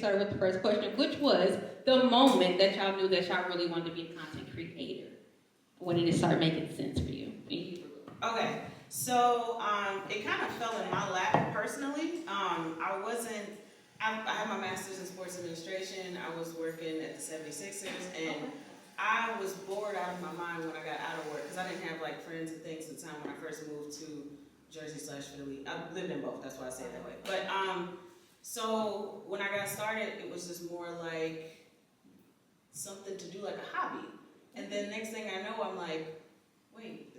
started with the first question, which was the moment that y'all knew that y'all really wanted to be a content creator. When did it start making sense for you? Okay, so it kind of fell in my lap personally. I had my master's in sports administration. I was working at the 76ers, and I was bored out of my mind when I got out of work because I didn't have like friends and things at the time when I first moved to Jersey/Philly. I lived in both, that's why I say it that way. But so when I got started, it was just more like something to do, like a hobby. And then next thing I know, I'm like, wait,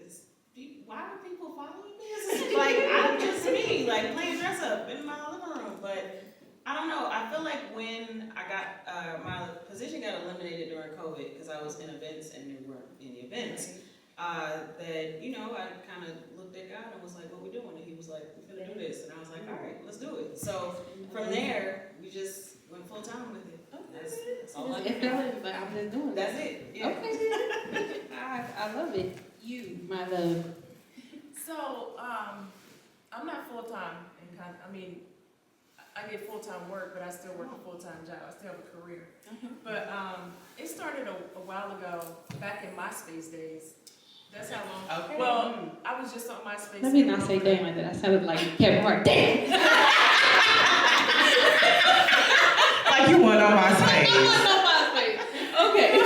why are people following me? It's like, I'm just me, like playing dress up in my living room. But I don't know, I feel like when I got, my position got eliminated during COVID because I was in events and there weren't any events, that, you know, I kind of looked at God and was like, what we doing? And he was like, we're gonna do this. And I was like, all right, let's do it. So from there, we just went full time with it. That's all I did. But I'm just doing That's it. Yeah. Okay. I love it. You, my love. So, I'm not full-time in I mean, I get full-time work, but I still work a full-time job. I still have a career. But it started a while ago, back in MySpace days. That's how long. Okay. Well, I was just on MySpace. Let me not say damn like that. That sounded like Kevin Hart. Damn! Like you went on MySpace. Okay.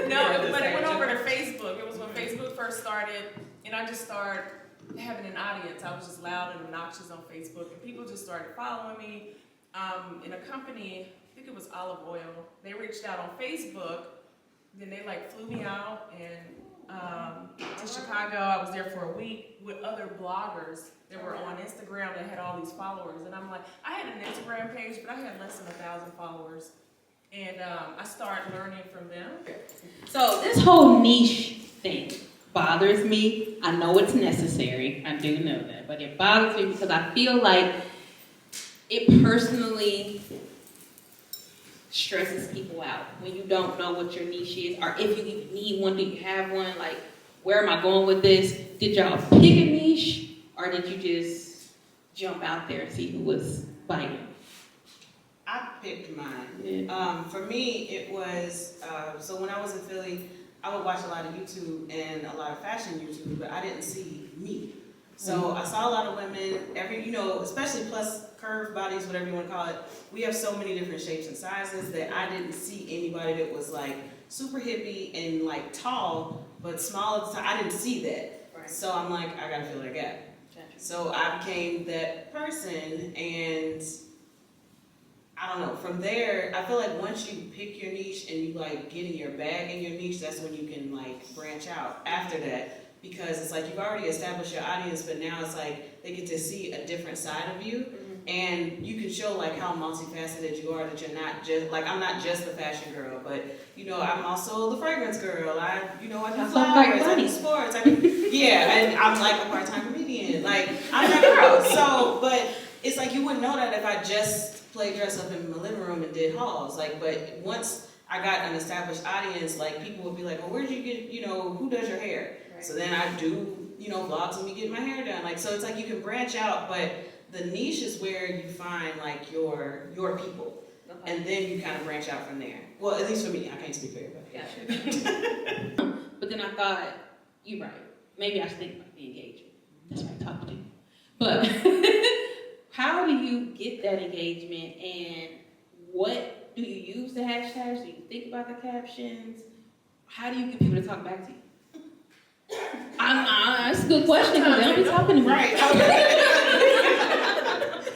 No, but it went over to Facebook. It was when Facebook first started, and I just started having an audience. I was just loud and obnoxious on Facebook, and people just started following me. In a company, I think it was Olive Oil, they reached out on Facebook, then they like flew me out to Chicago. I was there for a week with other bloggers that were on Instagram that had all these followers, and I'm like, I had an Instagram page, but I had less than 1,000 followers, and I started learning from them. So this whole niche thing bothers me. I know it's necessary. I do know that. But it bothers me because I feel like it personally stresses people out when you don't know what your niche is, or if you even need one, do you have one? Like, where am I going with this? Did y'all pick a niche, or did you just jump out there and see who was biting? I picked mine. Yeah. For me, it was, so when I was in Philly, I would watch a lot of YouTube and a lot of fashion YouTube, but I didn't see me. So I saw a lot of women, especially plus curved bodies, whatever you want to call it. We have so many different shapes and sizes that I didn't see anybody that was like super hippie and like tall, but small at the time. I didn't see that. Right. So I'm like, I gotta fill that gap. So I became that person, and I don't know, from there, I feel like once you pick your niche and you like get in your bag in your niche, that's when you can like branch out after that. Because it's like you've already established your audience, but now it's like they get to see a different side of you. And you can show like how multifaceted you are, that you're not just, like I'm not just the fashion girl, but I'm also the fragrance girl. I do flowers, I do sports, and I'm like a part-time comedian. Like, I'm that girl. So, but it's like you wouldn't know that if I just played dress up in my living room and did hauls. Like, but once I got an established audience, like people would be like, well, where'd you get, who does your hair? Right. So then I do, vlogs of me getting my hair done. Like, so it's like you can branch out, but the niche is where you find like your people. Okay. And then you kind of branch out from there. Well, at least for me, I can't speak for everybody. Gotcha. But then I thought, you're right. Maybe I should think about the engagement. That's what I talked to. But how do you get that engagement, and what do you use the hashtags? Do you think about the captions? How do you get people to talk back to you? That's a good question because they don't be talking to me. Right.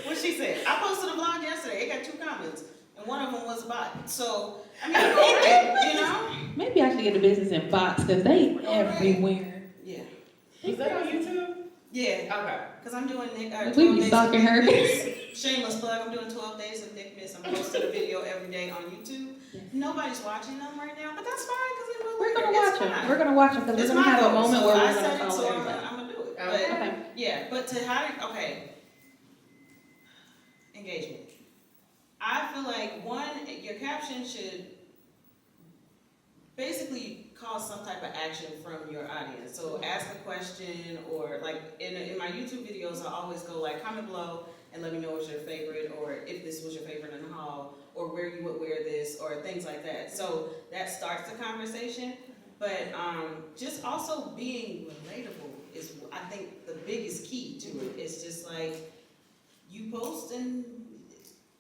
What she said. I posted a vlog yesterday. It got 2 comments, and one of them was about it. So, I mean, Maybe I should get a business in Fox because they everywhere. Yeah. Is that on YouTube? Yeah. Okay. Because I'm doing we be stalking her. Shameless plug. I'm doing 12 days of Nicmas. I'm posting a video every day on YouTube. Yes. Nobody's watching them right now, but that's fine because we're gonna watch them. We're gonna watch them because we're gonna have a moment where we're gonna follow everybody. I'm gonna do it. Okay. Yeah, but engagement. I feel like your caption should basically cause some type of action from your audience. So ask a question, or like in my YouTube videos, I always go like comment below and let me know what's your favorite, or if this was your favorite in the haul, or where you would wear this, or things like that. So that starts the conversation. But just also being relatable is, I think, the biggest key to it. It's just like you post and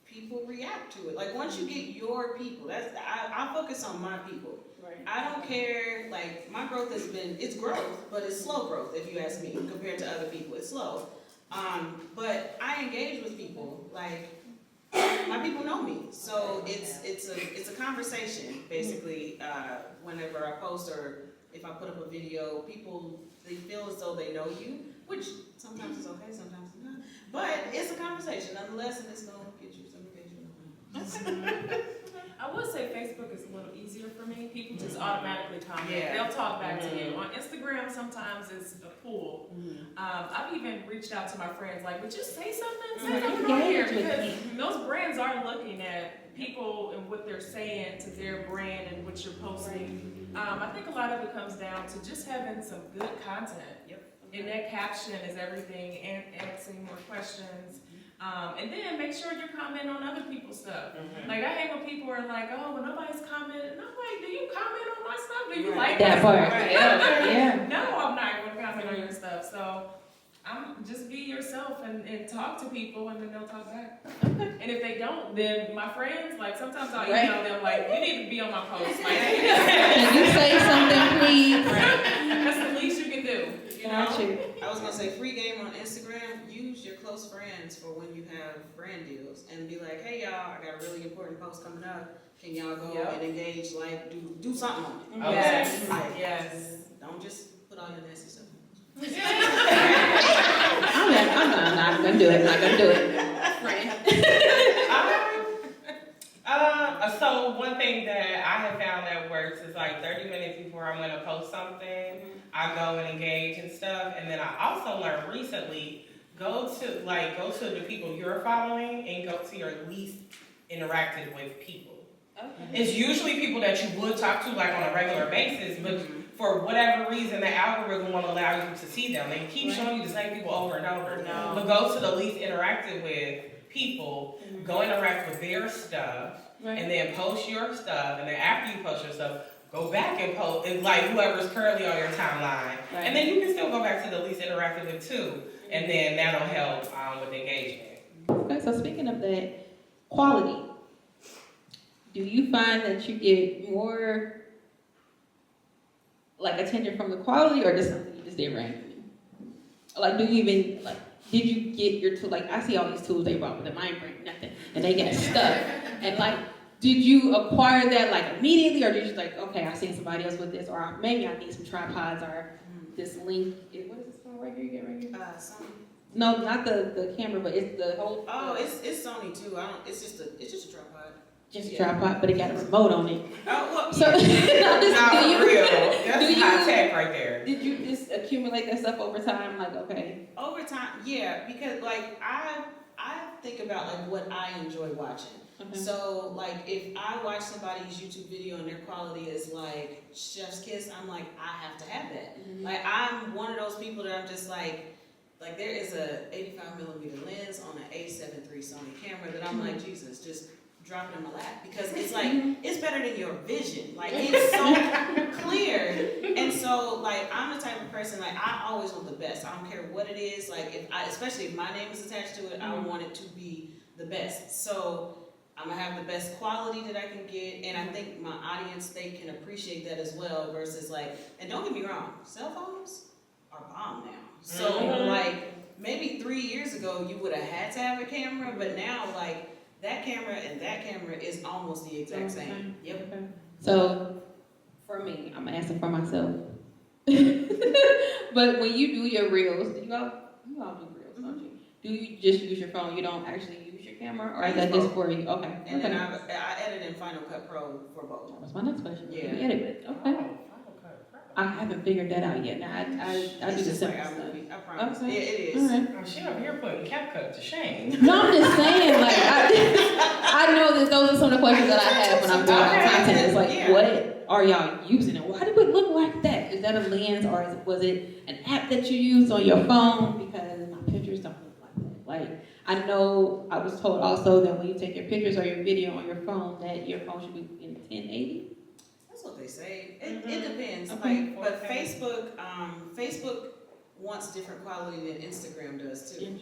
people react to it. Like once you get your people, I focus on my people. Right. I don't care, like my growth it's growth, but it's slow growth if you ask me, compared to other people, it's slow. But I engage with people, like my people know me, so it's a conversation basically. Whenever I post or if I put up a video, people, they feel as though they know you, which sometimes is okay, sometimes it's not. But it's a conversation nonetheless, and it's gonna get you some engagement. I would say Facebook is a little easier for me. People just automatically comment. Yeah. They'll talk back to you. On Instagram, sometimes it's a pull. I've even reached out to my friends, like, would you say something? Say something on here. Because those brands are looking at people and what they're saying to their brand and what you're posting. I think a lot of it comes down to just having some good content. Yep. And that caption is everything, and asking more questions. And then make sure you're commenting on other people's stuff. Like I hate when people are like, "Oh, well, nobody's commenting." And I'm like, "Do you comment on my stuff? Do you like that my part? stuff?" Right. Yeah. No, I'm not going to comment on your stuff. So just be yourself and talk to people, and then they'll talk back. And if they don't, then my friends, like sometimes I'll email them like, "You need to be on my post." Like, Can you say something, please? That's the least you can do. You know? I was gonna say free game on Instagram. Use your close friends for when you have brand deals, and be like, "Hey y'all, I got a really important post coming up. Can y'all go and engage? Like, do something on it." Yes. Like, Yes. don't just put all your nasty stuff. I'm not gonna do it. Not gonna do it. So one thing that I have found that works is like 30 minutes before I'm gonna post something, I go and engage and stuff. And then I also learned recently, go to the people you're following and go to your least interacted with people. Okay. It's usually people that you would talk to like on a regular basis, but for whatever reason, the algorithm won't allow you to see them. They keep showing you the same people over and over. No. But go to the least interacted with people, go interact with their stuff, and then post your stuff. And then after you post your stuff, go back and post, and like whoever's currently on your timeline. Right. And then you can still go back to the least interactive with too. And then that'll help with engagement. Okay, so speaking of that, quality. Do you find that you get more like attention from the quality, or just something you just did randomly? Like, do you even like? Did you get your tool? Like, I see all these tools they brought, but the mind bring nothing, and they get stuck. And like, did you acquire that like immediately, or did you just like, okay, I seen somebody else with this, or maybe I need some tripods, or this link? What is this called right here? You get right here? Sony. No, not the camera, but it's the whole. Oh, it's Sony too. It's just a tripod. Just a tripod, but it got a remote on it. Oh, well, so, not real. That's high tech right there. Did you just accumulate that stuff over time? Like, okay. Over time, yeah, because like I think about like what I enjoy watching. Okay. So like if I watch somebody's YouTube video and their quality is like chef's kiss, I'm like, I have to have that. Mm-hmm. Like I'm one of those people that I'm just like there is a 85mm lens on an A7 III Sony camera that I'm like, Jesus, just drop it in my lap, because it's like it's better than your vision. Like it's so clear. And so like I'm the type of person, like I always want the best. I don't care what it is. Like especially if my name is attached to it, I want it to be the best. So I'm gonna have the best quality that I can get, and I think my audience, they can appreciate that as well. Versus like, and don't get me wrong, cell phones are bomb now. So like maybe 3 years ago you would have had to have a camera, but now like that camera and that camera is almost the exact same. Yep. Okay. So, for me, I'm asking for myself. But when you do your reels, you all do reels, don't you? Do you just use your phone? You don't actually use your camera, or is that just for you? Okay. And then I edit in Final Cut Pro for both. That was my next question. Yeah. You edit it. Okay. I haven't figured that out yet. Now I do the simple stuff. I promise. Okay. Yeah, it is. Right. Oh, she over here putting CapCut to shame. No, I'm just saying, like, I know that those are some of the questions that I have when I'm doing my content. It's like, what are y'all using, and why do it look like that? Is that a lens, or was it an app that you used on your phone? Because my pictures don't look like that. Like, I know I was told also that when you take your pictures or your video on your phone, that your phone should be in 1080. That's what they say. It depends. Okay. Like, but Facebook wants different quality than Instagram does too.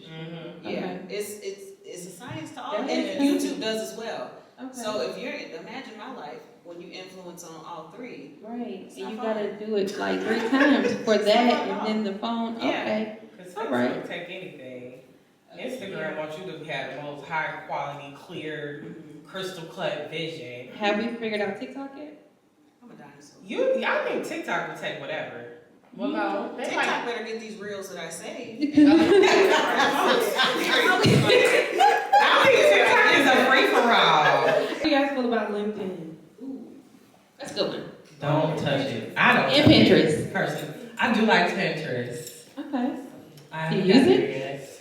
Yeah, Okay. it's a science to all, That and is. YouTube does as well. Okay. So if you're, imagine my life when you influence on all three. Right, It's and not you fun. gotta do it like 3 times for It's that, not fun at and all. then the phone. Yeah. Okay. Because All Facebook right. will take anything. Instagram wants you to have the most high quality, clear, crystal cut vision. Have we figured out TikTok yet? I'm a dinosaur. I think TikTok will take whatever. Well, no, they TikTok like. better get these reels that I saved. I think TikTok is a free for all. How do you guys feel about LinkedIn? Ooh, that's a good one. Don't touch it. I don't. And touch it. Pinterest. Person, I do like Pinterest. Okay. I Do you haven't use got it? there yet.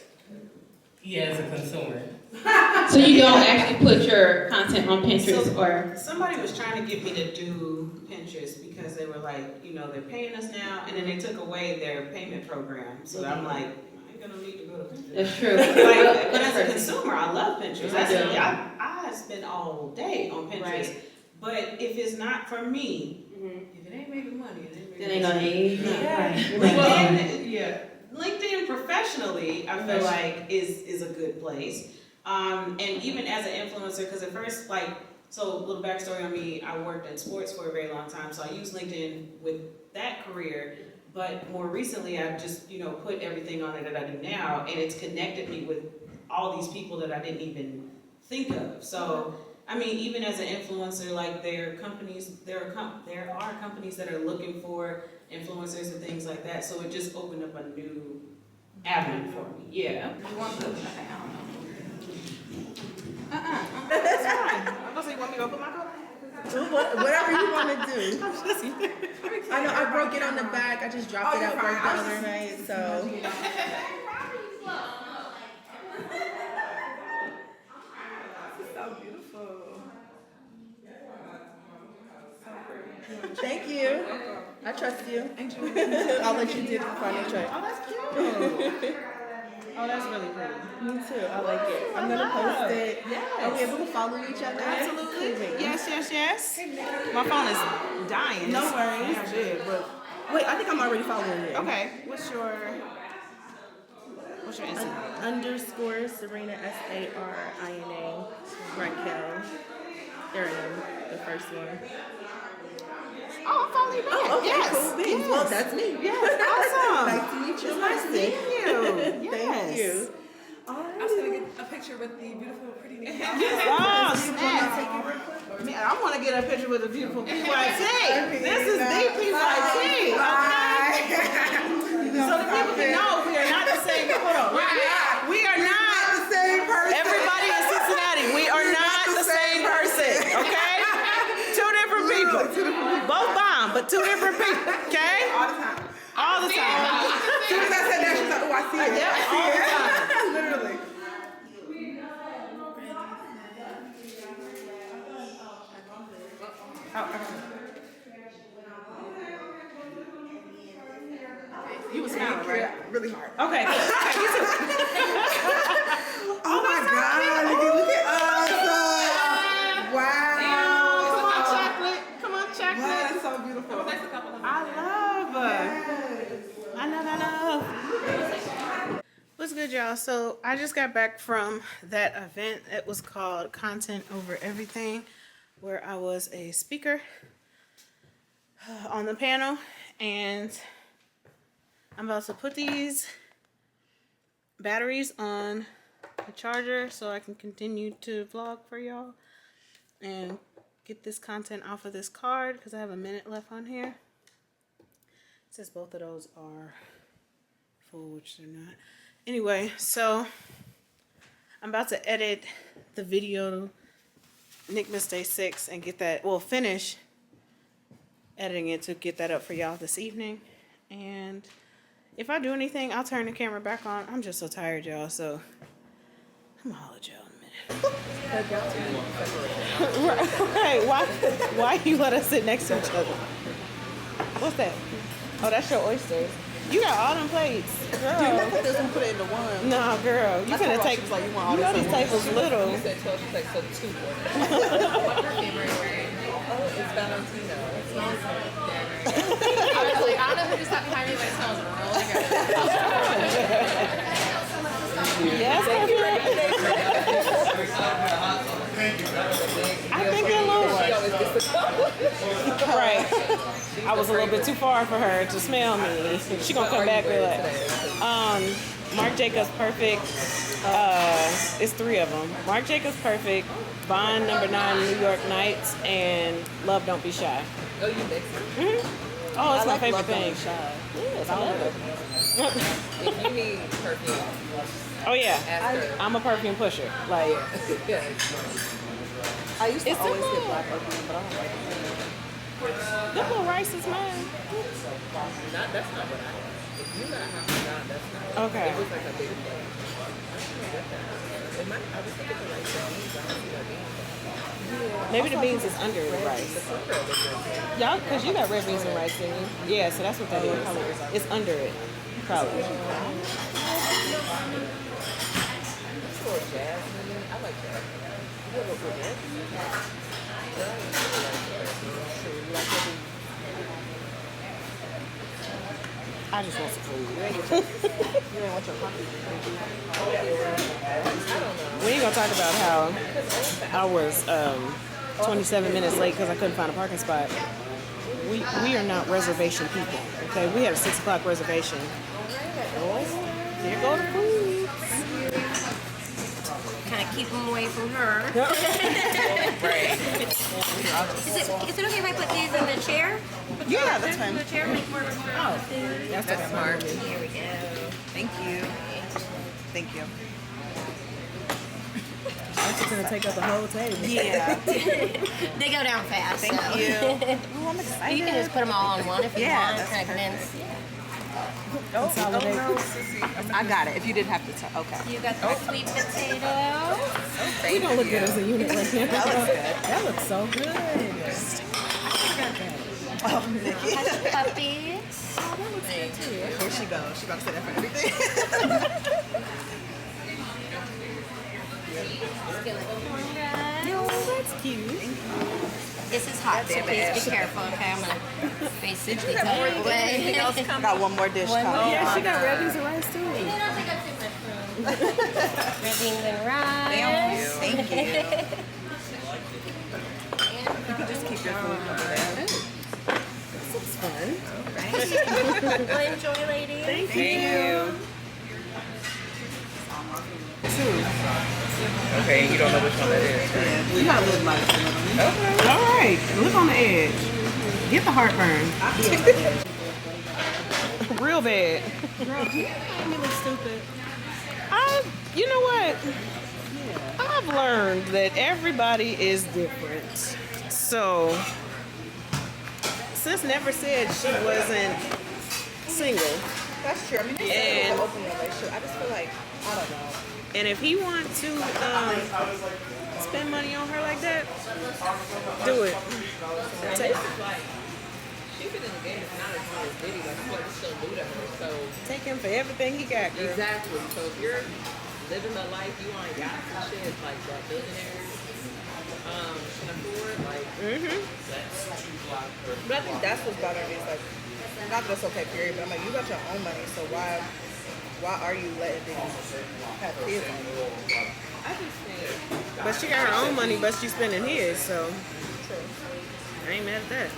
Yeah, as a consumer. So you don't actually put your content on Pinterest So- or? Somebody was trying to get me to do Pinterest because they were like, they're paying us now, and then they took away their payment program. So I'm like, I ain't gonna need to go to Pinterest. That's true. Like, but as a consumer, I love Pinterest. Yeah. I spend all day on Pinterest. Right. But if it's not for me, if it ain't making money, it ain't Then making they gonna money. need. Yeah. Right. LinkedIn, LinkedIn professionally, I feel like is a good place. And even as an influencer, because at first, so a little backstory on me, I worked in sports for a very long time, so I used LinkedIn with that career. But more recently, I've just, put everything on it that I do now, and it's connected me with all these people that I didn't even think of. So, I mean, even as an influencer, like there are companies that are looking for influencers and things like that. So it just opened up a new avenue for me. Yeah. You want the, That's fine. I'm gonna say, you want me to open my coat? Do whatever you want to do. I know I broke it on the back. I just dropped it at work the other night, so. so beautiful. Thank you. I trust you. I'll let you do the final choice. Oh, that's cute. Oh, that's really pretty. Me too. I like it. I'm gonna post it. Are we able to follow each other? Absolutely. Yes. My phone is dying. No worries. Yeah, shit, but Wait, I think I'm already following you. okay. What's your Instagram? Underscore Serena SARINA Raquel. There I am. The first one. Oh, I'm following you back. Oh, okay, yes. cool. Beans. Yes. Well, that's me. Yes, awesome. Nice to meet you. It's nice to meet you. Thank you. I was gonna get a picture with the beautiful Prettynici. Oh, snap. Man, I want to get a picture with a beautiful PYT. This is the PYT. Okay. So the people can know we are not the same. Hold on. We are not the same person. Everybody in Cincinnati, we are not the same person. Okay? Two different people. Both bomb, but two different people. Okay? All the time. As soon as I said that, she's like, oh, I see it. Yep, all the time. Literally. You was smiling, right? Really hard. Okay. Oh my God. Look at us. Wow. Come on, chocolate. Come on, Wow, chocolate. that's so beautiful. I love. What's good, y'all? So I just got back from that event. It was called Content Over Everything, where I was a speaker on the panel, and I'm about to put these batteries on the charger so I can continue to vlog for y'all and get this content off of this card because I have a minute left on here. It says both of those are full, which they're not. Anyway, so I'm about to edit the video Nicmas Day 6 and get that, well, finish editing it to get that up for y'all this evening. And if I do anything, I'll turn the camera back on. I'm just so tired, y'all, so I'm gonna holler at y'all in a minute. Right, why you let us sit next to each other? What's that? Oh, that's your oysters. You got all them plates, girl. Dude, I put this and put it into one. Nah, girl. You finna take. Like, you want all You know this these tables little. You said 12, she's like, so 2. Oh, it's Valentino. I was like, I don't know who just got behind me, but it smells really good. Yes, I think they're low. Right. I was a little bit too far for her to smell me. She gonna come back with like, Marc Jacobs Perfect. It's 3 of them. Marc Jacobs Perfect, Bond No. 9 New York Nights, and Love Don't Be Shy. Oh, you mix it? Mm-hmm. Oh, it's my favorite thing. Yes, I love it. If you need perfume, Oh yeah, ask her. I'm a perfume pusher. Like, Yeah. I used to always get black perfume, but I don't like it. the little rice is mine. That's not what I like. If you got half a job, that's not what Okay. It was like a big thing. I don't get that. It might, I was thinking the rice and beans. I don't see that beans. Maybe the beans is under the rice. Y'all, cause you got red beans and rice, didn't you? Yeah, so that's what that is. It's under it, probably. It's a little jasmine. I like jasmine. You have a good one? I just want some food. You ain't want your coffee. We ain't gonna talk about how I was 27 minutes late because I couldn't find a parking spot. We are not reservation people. Okay, we had a 6 o'clock reservation. There go the food. Kind of keep them away from her. Is it okay if I put these in the chair? Yeah, that's fine. The chair make more room for food. That's smart. Here we go. Thank you. Thank you. That's just gonna take up the whole table. Yeah. They go down fast. Thank so. you. Oh, I'm excited. You can just put them all on one if you Yeah, want. that's Kind of condense. Oh, no, sissy. I got it. If you didn't have to tell. Okay. You got the sweet potato. We don't look good as a unit right now. That looks good. That looks so good. Oh, Nikki. Hush puppies. Here she goes. She about to say that for everything. Oh, that's cute. This is hot, so please be careful, okay? I'm gonna basically tell you away. Got one more dish coming. Yeah, she got red beans and rice too. Red beans and rice. Thank you. You can just keep your food over there. This looks fun. Well, enjoy, ladies. Thank you. Okay, you don't know which one that is, right? You gotta look like it. Okay. All right, look on the edge. Get the heartburn. Real bad. Girl, you made me look stupid. You know what? I've learned that everybody is different. So, sis never said she wasn't single. That's true. I mean, they say it's an open relationship. I just feel like, I don't know. And if he wants to spend money on her like that, do it. She's been in the game. It's not as long as Diddy. Like, people are still new to her. So, Take him for everything he got, girl. exactly. So, if you're living the life you want, yachts and shit, like that billionaires can afford, like. But I think that's what's bothering me. Is like, not that it's okay, period. But I'm like, you got your own money, so why are you letting them have kids on you? I just think. But she got her own money, but she's spending his, so True. I ain't mad at that. I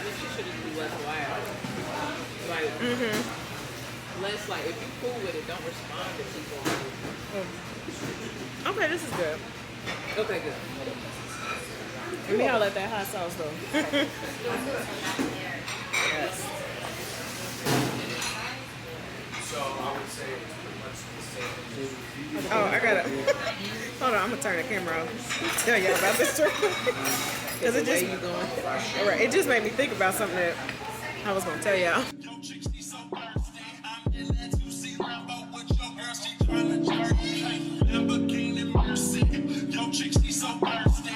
think she should just be less wild. Like, less like, if you cool with it, don't respond to people. Okay, this is good. Okay, good. Let me holler at that hot sauce though. Yes. Oh, I gotta. Hold on, I'm gonna turn the camera off. Tell y'all about this story. Cause it just, all right, it just made me think about something that I was gonna tell y'all. Lamborghini Mercy, yo chick, she so thirsty.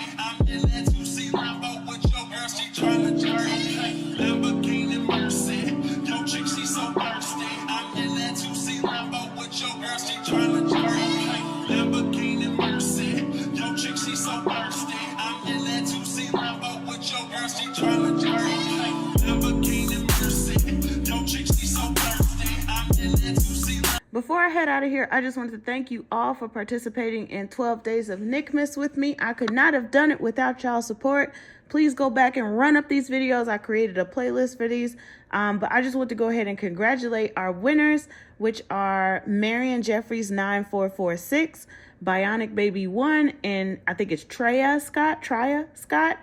Before I head out of here, I just wanted to thank you all for participating in 12 Days of Nicmas with me. I could not have done it without y'all support. Please go back and run up these videos. I created a playlist for these. But I just want to go ahead and congratulate our winners, which are Marion Jeffries 9446, Bionic Baby 1, and I think it's Traya Scott.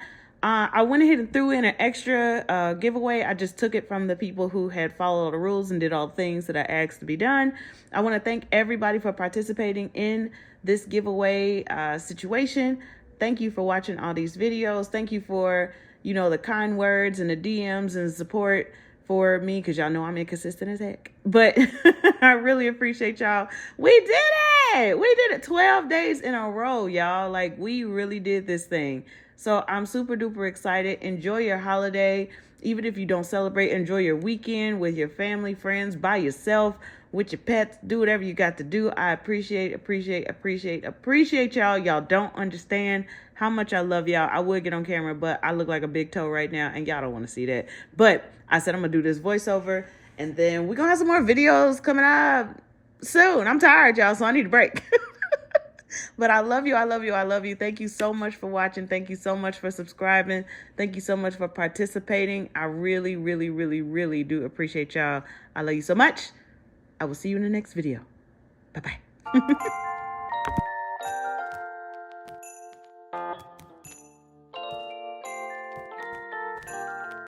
I went ahead and threw in an extra giveaway. I just took it from the people who had followed the rules and did all the things that I asked to be done. I want to thank everybody for participating in this giveaway situation. Thank you for watching all these videos. Thank you for, the kind words and the DMs and support for me, because y'all know I'm inconsistent as heck. But I really appreciate y'all. We did it! We did it 12 days in a row, y'all. Like, we really did this thing. So I'm super duper excited. Enjoy your holiday. Even if you don't celebrate, enjoy your weekend with your family, friends, by yourself, with your pets. Do whatever you got to do. I appreciate y'all. Y'all don't understand how much I love y'all. I would get on camera, but I look like a big toe right now, and y'all don't want to see that. But I said I'm going to do this voiceover, and then we're going to have some more videos coming up soon. I'm tired, y'all, so I need a break. But I love you. I love you. I love you. Thank you so much for watching. Thank you so much for subscribing. Thank you so much for participating. I really, really, really, really do appreciate y'all. I love you so much. I will see you in the next video. Bye-bye.